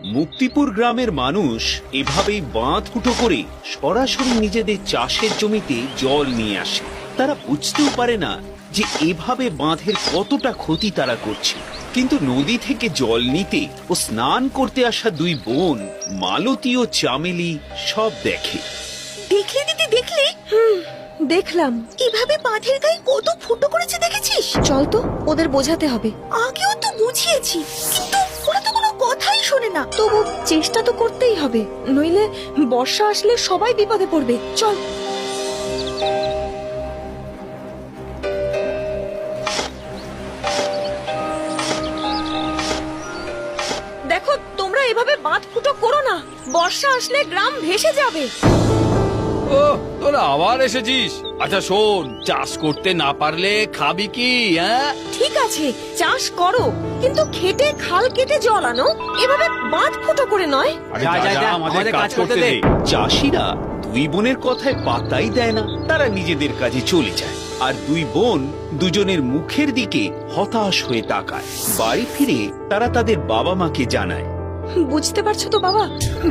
মুক্তিপুর গ্রামের মানুষ এভাবেই বাঁধ ফুটো করে সরাসরি নিজেদের চাষের জমিতে জল নিয়ে আসে। তারা বুঝতেও পারে না যে এভাবে বাঁধের কতটা ক্ষতি তারা করছে। কিন্তু নদী থেকে জল নিতে ও স্নান করতে আসা দুই বোন মালতী ও চামেলি সব দেখে। দেখলি দিদি, দেখলি? দেখলাম। এভাবে বাঁধের গায়ে কত ফুটো করেছে দেখেছিস? চল তো, ওদের বোঝাতে হবে। আগেও তো বুঝিয়েছি, কিন্তু ওরা তো কোনো কথাই শোনে না। তবু চেষ্টা তো করতেই হবে, নইলে বর্ষা আসলে সবাই বিপদে পড়বে। চল। দেখো, তোমরা এভাবে বাঁধ ফুটো করো না, বর্ষা আসলে গ্রাম ভেসে যাবে। ও, তোরা আবার এসেছিস। আচ্ছা শোন, চাষ করতে না পারলে খাবি কি? হ্যাঁ, ঠিক আছে, চাষ করো, কিন্তু খেটে খাল কেটে জল আনো, এভাবে বাঁধ ফুটো করে নয়। আমাদের কাজ করতে দে। চাষিরা দুই বোনের কথায় পাত্তাই দেয় না, তারা নিজেদের কাজে চলে যায়। আর দুই বোন দুজনের মুখের দিকে হতাশ হয়ে তাকায়। বাড়ি ফিরে তারা তাদের বাবা মাকে জানায়। বুঝতে পারছো তো বাবা,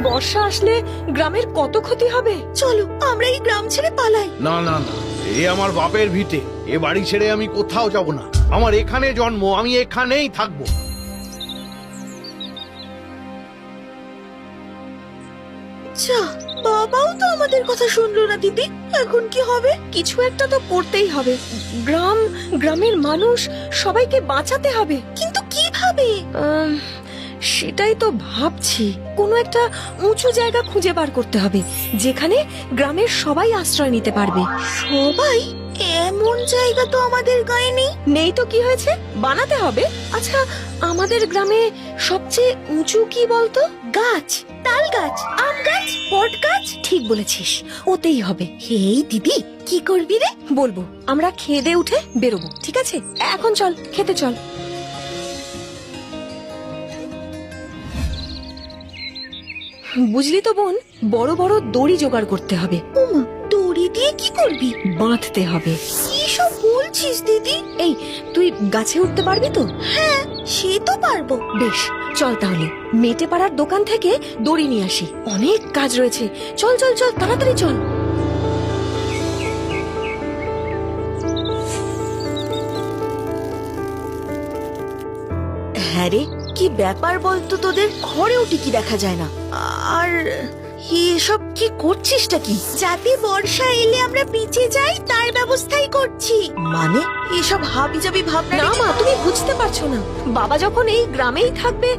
বর্ষা আসলে গ্রামের কত ক্ষতি হবে। চলো আমরা এই গ্রাম ছেড়ে পালাই। না না না, এ আমার বাপের ভিটে, এ বাড়ি ছেড়ে আমি কোথাও যাব না। আমার এখানে জন্ম, আমি এখানেই থাকবো। আচ্ছা, বাবাও তো আমাদের কথা শুনলো না দিদি, এখন কি হবে? কিছু একটা তো করতেই হবে। গ্রামের মানুষ সবাইকে বাঁচাতে হবে। কিন্তু কিভাবে? সেটাই তো ভাবছি। কোনো একটা উঁচু জায়গা খুঁজে বার করতে হবে, যেখানে গ্রামের সবাই আশ্রয় নিতে পারবে। সবাই? এমন জায়গা তো আমাদের গায়ে নেই। নেই তো কি হয়েছে, বানাতে হবে। আচ্ছা, আমাদের গ্রামে সবচেয়ে উঁচু কি বলতো? গাছ, তাল গাছ, আম গাছ, বট গাছ। ঠিক বলেছিস, ওতেই হবে। হেই দিদি, কি করবি রে? বলবো, আমরা খেয়ে দিয়ে উঠে বেরোবো, ঠিক আছে? এখন চল, খেতে চল। বুঝলি তো বোন, বড় বড় দড়ি জোগাড় করতে হবে। ওমা, দড়ি দিয়ে কি করবি? বাঁধতে হবে। কি সব বলছিস দিদি? এই, তুই গাছে উঠতে পারবি তো? হ্যাঁ, সে তো পারবো। বেশ, চল তাহলে মেটে পাড়ার দোকান থেকে দড়ি নিয়ে আসি। অনেক কাজ রয়েছে, চল চল চল, তাড়াতাড়ি চল। হ্যাঁ রে, কি ব্যাপার বলতো তোদের? ঘরেও টিকি দেখা যায় না। আর এসব কি করছিসটা কি? যাতে বর্ষা এলে আমরা বেঁচে যাই তার ব্যবস্থাই করছি। মানে এসব হাবিজাবি ভাবনা? না মা, তুমি বুঝতে পারছো না। বাবা যখন এই গ্রামেই থাকবে